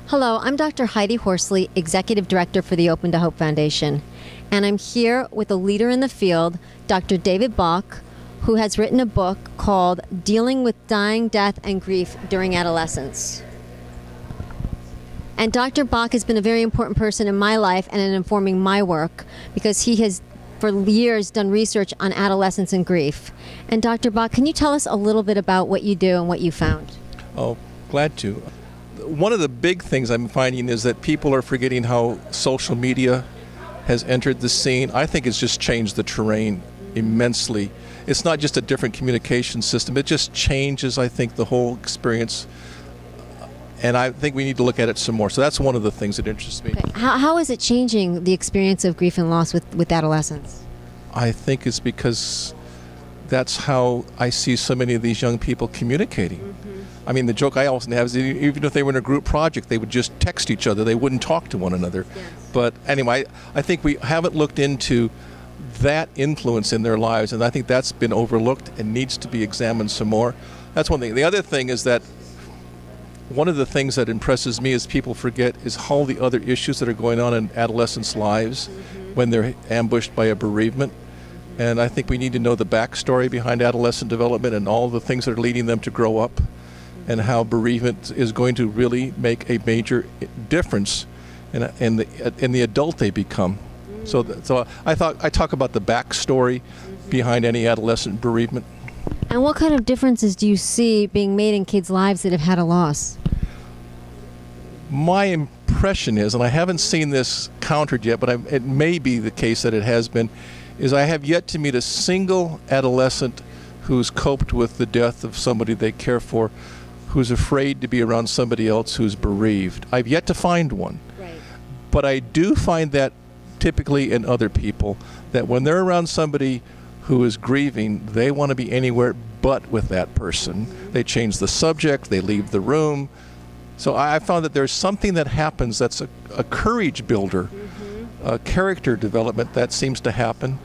Hello, I'm Dr. Heidi Horsley, Executive Director for the Open to Hope Foundation. And I'm here with a leader in the field, Dr. David Balk, who has written a book called Dealing with Dying, Death, and Grief During Adolescence. And Dr. Balk has been a very important person in my life and in informing my work because he has for years done research on adolescence and grief. And Dr. Balk, can you tell us a little bit about what you do and what you found? Oh, glad to. One of the big things I'm finding is that people are forgetting how social media has entered the scene. I think it's just changed the terrain immensely. It's not just a different communication system, it just changes, I think, the whole experience. And I think we need to look at it some more. So that's one of the things that interests me. Okay. How is it changing the experience of grief and loss with adolescents? I think it's because that's how I see so many of these young people communicating. Mm-hmm. I mean, the joke I often have is even if they were in a group project, they would just text each other. They wouldn't talk to one another. Yes. But anyway, I think we haven't looked into that influence in their lives, and I think that's been overlooked and needs to be examined some more. That's one thing. The other thing is that one of the things that impresses me is people forget is all the other issues that are going on in adolescents' lives when they're ambushed by a bereavement. And I think we need to know the backstory behind adolescent development and all the things that are leading them to grow up, and how bereavement is going to really make a major difference in the adult they become. So I talk about the backstory behind any adolescent bereavement. And what kind of differences do you see being made in kids' lives that have had a loss? My impression is, and I haven't seen this countered yet, but it may be the case that it has been, is I have yet to meet a single adolescent who's coped with the death of somebody they care for, who's afraid to be around somebody else who's bereaved. I've yet to find one. Right. But I do find that typically in other people, that when they're around somebody who is grieving, they want to be anywhere but with that person. They change the subject, they leave the room. So I found that there's something that happens that's a courage builder, a character development that seems to happen.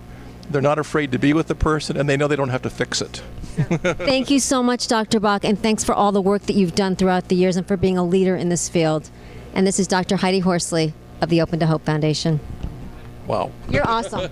They're not afraid to be with the person, and they know they don't have to fix it. Thank you so much, Dr. Balk, and thanks for all the work that you've done throughout the years and for being a leader in this field. And this is Dr. Heidi Horsley of the Open to Hope Foundation. Wow. You're awesome.